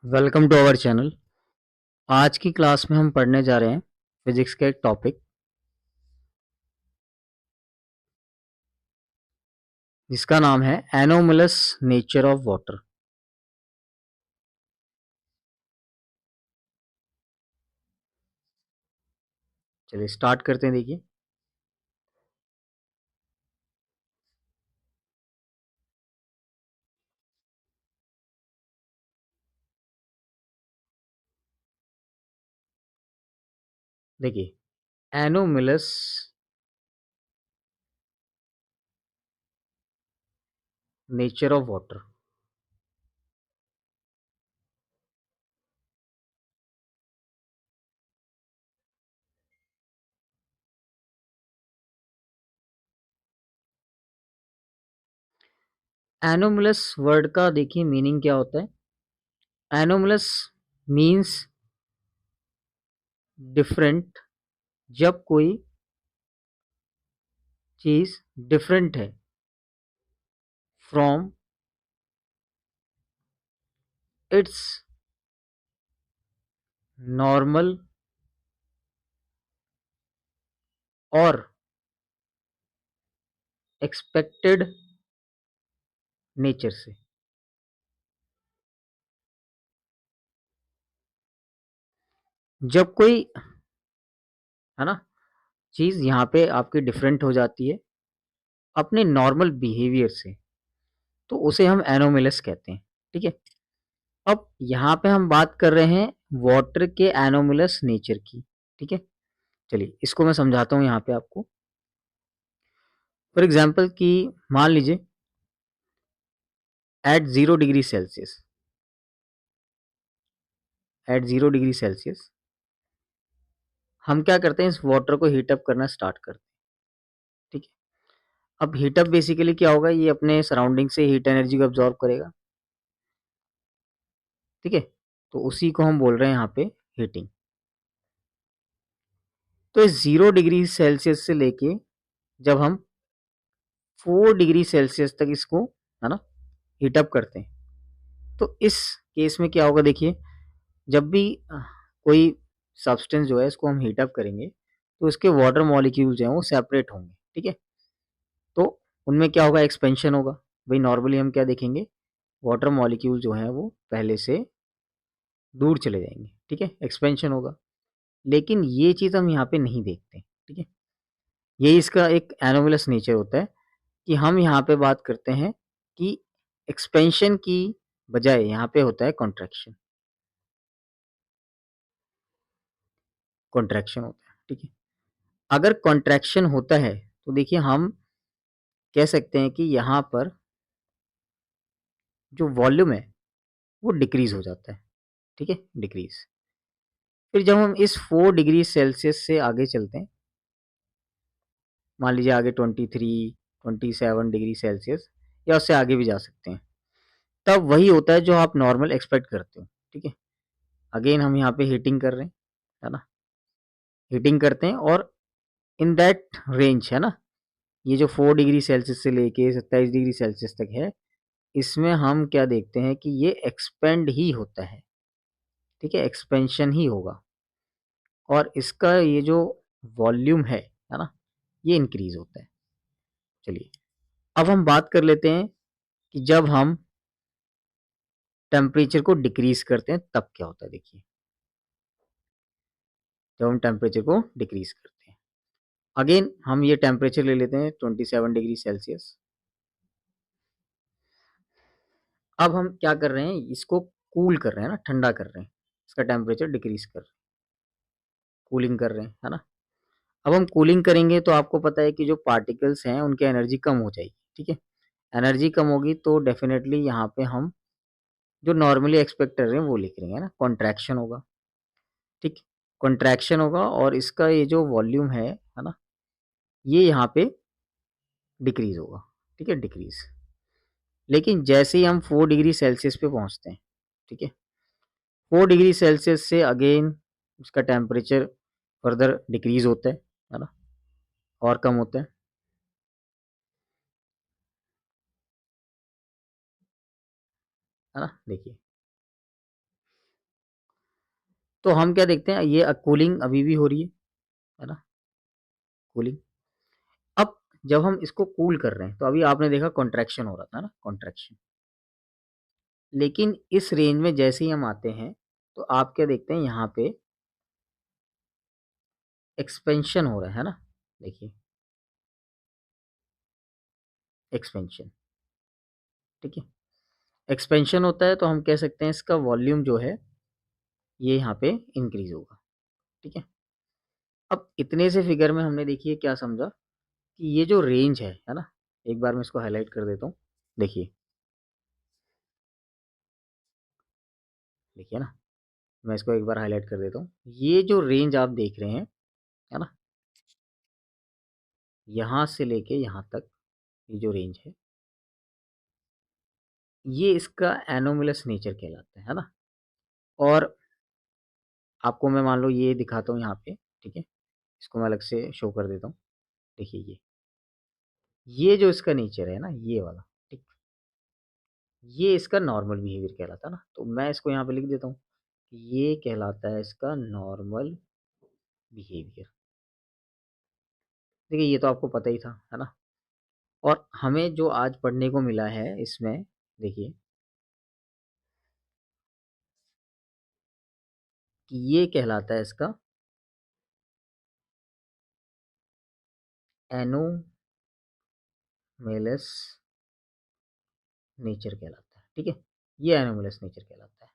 Welcome to our channel. आज की class में हम पढ़ने जा रहे हैं फिजिक्स का एक टॉपिक जिसका नाम है एनोमलस नेचर ऑफ वाटर। चलिए स्टार्ट करते हैं। देखिए, anomalous nature of water. Anomalous word का देखिए मीनिंग क्या होता है। Anomalous means different. जब कोई चीज डिफरेंट है फ्रॉम इट्स नॉर्मल और एक्सपेक्टेड नेचर से। जब कोई है ना चीज यहाँ पे आपकी डिफरेंट हो जाती है अपने नॉर्मल बिहेवियर से, तो उसे हम एनोमलस कहते हैं। ठीक है। अब यहाँ पे हम बात कर रहे हैं वाटर के एनोमलस नेचर की। ठीक है। चलिए इसको मैं समझाता हूँ यहाँ पे आपको। फॉर एग्जाम्पल कि मान लीजिए at 0 degree Celsius, at 0 degree Celsius हम क्या करते हैं, इस वाटर को हीटअप करना स्टार्ट करते हैं। ठीक है। अब हीटअप बेसिकली क्या होगा, ये अपने सराउंडिंग से हीट एनर्जी को अब्जॉर्ब करेगा। ठीक है। तो उसी को हम बोल रहे हैं यहाँ पे हीटिंग। तो इस 0 डिग्री सेल्सियस से लेके जब हम 4 डिग्री सेल्सियस तक इसको है ना हीटअप करते हैं, तो इस केस में क्या होगा, देखिए जब भी कोई सब्सटेंस जो है इसको हम हीटअप करेंगे तो इसके वाटर मॉलिक्यूल जो हैं वो सेपरेट होंगे। ठीक है। तो उनमें क्या होगा, एक्सपेंशन होगा। भाई नॉर्मली हम क्या देखेंगे, वाटर मॉलिक्यूल जो है वो पहले से दूर चले जाएंगे। ठीक है, एक्सपेंशन होगा। लेकिन ये चीज़ हम यहाँ पे नहीं देखते। ठीक है। यही इसका एक एनोमलस नेचर होता है कि हम यहाँ पे बात करते हैं कि एक्सपेंशन की बजाय यहाँ पे होता है कॉन्ट्रैक्शन। कॉन्ट्रैक्शन होता है। ठीक है। अगर कॉन्ट्रैक्शन होता है तो देखिए हम कह सकते हैं कि यहाँ पर जो वॉल्यूम है वो डिक्रीज हो जाता है। ठीक है, डिक्रीज। फिर जब हम इस 4 डिग्री सेल्सियस से आगे चलते हैं, मान लीजिए आगे 23 27 डिग्री सेल्सियस या उससे आगे भी जा सकते हैं, तब वही होता है जो आप नॉर्मल एक्सपेक्ट करते हो। ठीक है। अगेन हम यहाँ पे हीटिंग कर रहे हैं, है ना, हीटिंग करते हैं और इन दैट रेंज है ना, ये जो 4 डिग्री सेल्सियस से लेके 27 डिग्री सेल्सियस तक है, इसमें हम क्या देखते हैं कि ये एक्सपेंड ही होता है। ठीक है, एक्सपेंशन ही होगा और इसका ये जो वॉल्यूम है ना, ये इंक्रीज होता है। चलिए अब हम बात कर लेते हैं कि जब हम टेम्परेचर को डिक्रीज करते हैं तब क्या होता है। देखिए जब हम टेम्परेचर को डिक्रीज करते हैं, अगेन हम ये टेम्परेचर ले लेते हैं 27 डिग्री सेल्सियस। अब हम क्या कर रहे हैं, इसको कूल कर रहे हैं ना, ठंडा कर रहे हैं, इसका टेम्परेचर डिक्रीज कर रहे हैं, कूलिंग कर रहे हैं, है ना। अब हम कूलिंग करेंगे तो आपको पता है कि जो पार्टिकल्स हैं उनकी एनर्जी कम हो जाएगी। ठीक है, एनर्जी कम होगी तो डेफिनेटली यहाँ पे हम जो नॉर्मली एक्सपेक्ट कर रहे हैं वो लिख रहे हैं ना, कॉन्ट्रैक्शन होगा। ठीक, कॉन्ट्रैक्शन होगा और इसका ये जो वॉल्यूम है ना, ये यहाँ पे डिक्रीज होगा। ठीक है, डिक्रीज। लेकिन जैसे ही हम 4 डिग्री सेल्सियस पे पहुंचते हैं, ठीक है, 4 डिग्री सेल्सियस से अगेन उसका टेम्परेचर फर्दर डिक्रीज होता है ना, और कम होता है ना। देखिए तो हम क्या देखते हैं, ये कूलिंग अभी भी हो रही है ना, कूलिंग। अब जब हम इसको कूल कर रहे हैं तो अभी आपने देखा कॉन्ट्रैक्शन हो रहा था ना, कॉन्ट्रैक्शन। लेकिन इस रेंज में जैसे ही हम आते हैं तो आप क्या देखते हैं, यहाँ पे एक्सपेंशन हो रहा है ना, देखिए एक्सपेंशन, ठीक है। एक्सपेंशन होता है तो हम कह सकते हैं इसका वॉल्यूम जो है ये यहाँ पे इंक्रीज होगा, ठीक है। अब इतने से फिगर में हमने देखिए क्या समझा कि ये जो रेंज है ना, एक बार मैं इसको हाईलाइट कर देता हूँ, देखिए, देखिए ना, मैं इसको एक बार हाईलाइट कर देता हूँ। ये जो रेंज आप देख रहे हैं, है ना, यहाँ से लेके यहाँ तक ये जो रेंज है, ये इसका एनोमलस नेचर कहलाता है ना। और आपको मैं मान लो ये दिखाता हूँ यहाँ पे, ठीक है, इसको मैं अलग से शो कर देता हूँ। देखिए ये जो इसका नेचर है ना, ये वाला, ठीक, ये इसका नॉर्मल बिहेवियर कहलाता है ना। तो मैं इसको यहाँ पे लिख देता हूँ, ये कहलाता है इसका नॉर्मल बिहेवियर। देखिए ये तो आपको पता ही था, है ना। और हमें जो आज पढ़ने को मिला है इसमें, देखिए कि ये कहलाता है इसका एनोमेलस नेचर कहलाता है, ठीक है। ये एनोमेलस नेचर कहलाता है।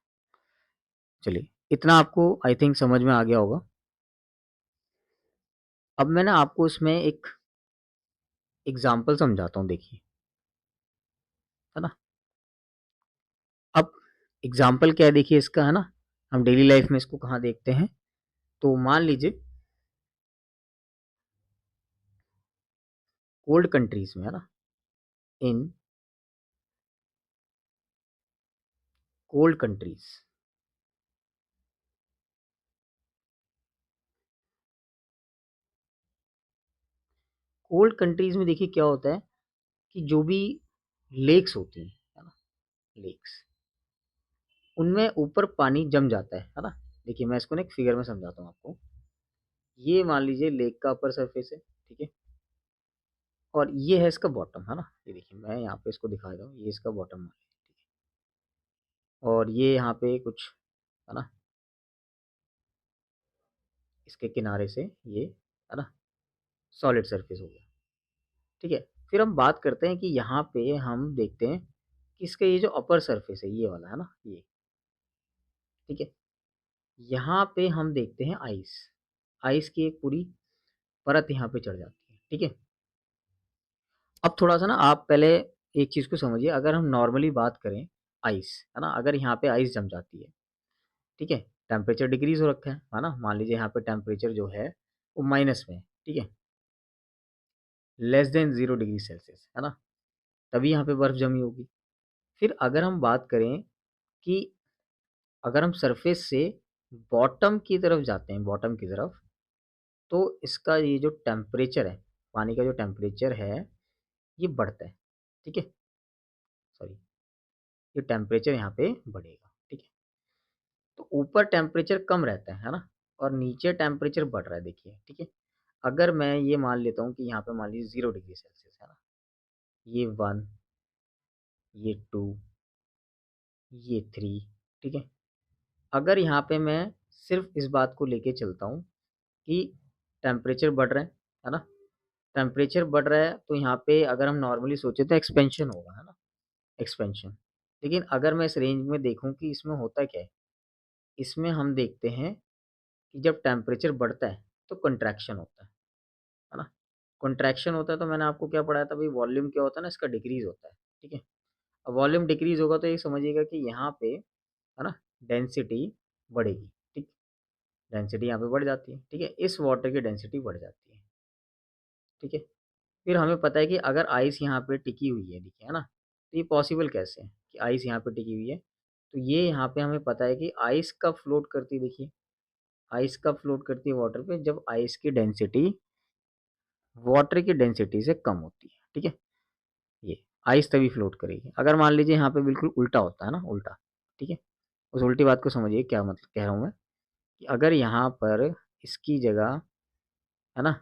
चलिए, इतना आपको आई थिंक समझ में आ गया होगा। अब मैं ना आपको इसमें एक एग्जाम्पल समझाता हूँ, देखिए, है ना। अब एग्जाम्पल क्या है, देखिए इसका, है ना, हम डेली लाइफ में इसको कहाँ देखते हैं। तो मान लीजिए कोल्ड कंट्रीज में, है ना, in cold countries, cold countries में देखिए क्या होता है कि जो भी लेक्स होती हैं, है ना, लेक्स, उनमें ऊपर पानी जम जाता है ना। देखिए मैं इसको ना एक फिगर में समझाता हूँ आपको। ये मान लीजिए लेक का अपर सरफेस है, ठीक है, और ये है इसका बॉटम, है ना। ये देखिए मैं यहाँ पे इसको दिखा रहा हूँ, ये इसका बॉटम मान लीजिए, ठीक है। और ये यहाँ पे कुछ, है ना, इसके किनारे से ये, है ना, सॉलिड सरफेस हो गया, ठीक है। फिर हम बात करते हैं कि यहाँ पे हम देखते हैं कि इसका ये जो अपर सरफेस है ये वाला, है ना, ये, ठीक है। यहाँ पे हम देखते हैं आइस, आइस की एक पूरी परत यहाँ पे चढ़ जाती है, ठीक है। अब थोड़ा सा ना आप पहले एक चीज़ को समझिए, अगर हम नॉर्मली बात करें आइस, है ना, अगर यहाँ पे आइस जम जाती है, ठीक है, टेम्परेचर डिक्रीज हो रखा है ना, मान लीजिए यहाँ पे टेम्परेचर जो है वो माइनस में है, ठीक है, << -0 डिग्री सेल्सियस, है ना, तभी यहाँ पे बर्फ जमी होगी। फिर अगर हम बात करें कि अगर हम सरफेस से बॉटम की तरफ जाते हैं, बॉटम की तरफ, तो इसका ये जो टेम्परेचर है, पानी का जो टेम्परेचर है ये बढ़ता है, ठीक है, सॉरी, ये टेम्परेचर यहाँ पे बढ़ेगा, ठीक है। तो ऊपर टेम्परेचर कम रहता है ना, और नीचे टेम्परेचर बढ़ रहा है, देखिए, ठीक है। अगर मैं ये मान लेता हूँ कि यहाँ पे मान लीजिए 0 डिग्री सेल्सियस, है ना, ये 1, ये 2, ये 3, ठीक है। अगर यहाँ पे मैं सिर्फ इस बात को लेके चलता हूँ कि टेम्परेचर बढ़ रहा है ना, टेम्परेचर बढ़ रहा है तो यहाँ पे अगर हम नॉर्मली सोचे तो एक्सपेंशन होगा, है ना, एक्सपेंशन। लेकिन अगर मैं इस रेंज में देखूँ कि इसमें होता क्या है, इसमें हम देखते हैं कि जब टेम्परेचर बढ़ता है तो कंट्रैक्शन होता है ना। कंट्रैक्शन होता है तो मैंने आपको क्या पढ़ाया था भाई, वॉल्यूम क्या होता है ना, इसका डिक्रीज होता है, ठीक है। अब वॉल्यूम डिक्रीज होगा तो ये समझिएगा कि यहाँ पे, है ना, डेंसिटी बढ़ेगी, ठीक, डेंसिटी यहाँ पे बढ़ जाती है, ठीक है, इस वाटर की डेंसिटी बढ़ जाती है, ठीक है। फिर हमें पता है कि अगर आइस यहाँ पे टिकी हुई है, देखिए, है ना, तो ये पॉसिबल कैसे है कि आइस यहाँ पे टिकी हुई है। तो ये यहाँ पे हमें पता है कि आइस कब फ्लोट करती है, देखिए, आइस कब फ्लोट करती है वाटर पे, जब आइस की डेंसिटी वाटर की डेंसिटी से कम होती है, ठीक है। ये आइस तभी फ्लोट करेगी। अगर मान लीजिए यहाँ पे बिल्कुल उल्टा होता है ना, उल्टा, ठीक है, उस उल्टी बात को समझिए क्या मतलब कह रहा हूँ मैं। कि अगर यहाँ पर इसकी जगह, है ना,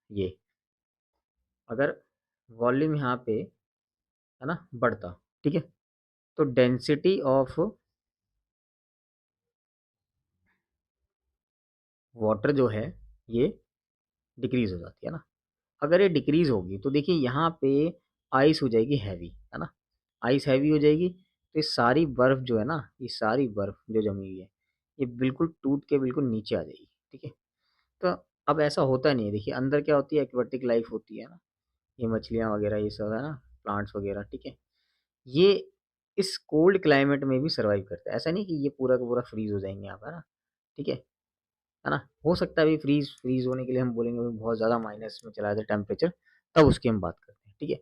ये अगर वॉल्यूम यहाँ पे, है ना, बढ़ता, ठीक है, तो डेंसिटी ऑफ वाटर जो है ये डिक्रीज हो जाती है ना। अगर ये डिक्रीज होगी तो देखिए यहाँ पे आइस हो जाएगी हैवी, है ना, आइस हैवी हो जाएगी, तो ये सारी बर्फ जो है ना, ये सारी बर्फ जो जमी हुई है, ये बिल्कुल टूट के बिल्कुल नीचे आ जाएगी, ठीक है। तो अब ऐसा होता नहीं है, देखिए अंदर क्या होती है, एक्वेटिक लाइफ होती है ना, ये मछलियाँ वगैरह ये सब है ना, प्लांट्स वगैरह, ठीक है, ये इस कोल्ड क्लाइमेट में भी सर्वाइव करता है। ऐसा नहीं कि ये पूरा का पूरा फ्रीज हो जाएंगे यहाँ पर, है ना, ठीक है ना। हो सकता है अभी फ्रीज फ्रीज होने के लिए हम बोलेंगे अभी बहुत ज़्यादा माइनस में चला जाए टेम्परेचर, तब उसकी हम बात करते हैं, ठीक है।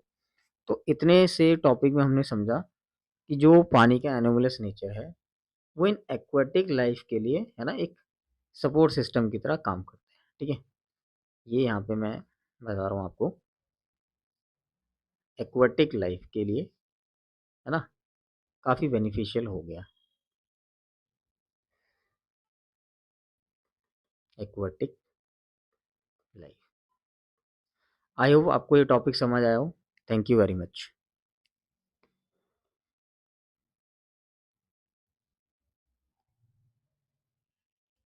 तो इतने से टॉपिक में हमने समझा कि जो पानी का एनोमलस नेचर है वो इन एक्वाटिक लाइफ के लिए, है ना, एक सपोर्ट सिस्टम की तरह काम करते हैं, ठीक है। ये यहाँ पे मैं बता रहा हूँ आपको, एक्वाटिक लाइफ के लिए, है ना, काफ़ी बेनिफिशियल हो गया एक्वाटिक लाइफ। आई होप आपको ये टॉपिक समझ आया हो। Thank you very much.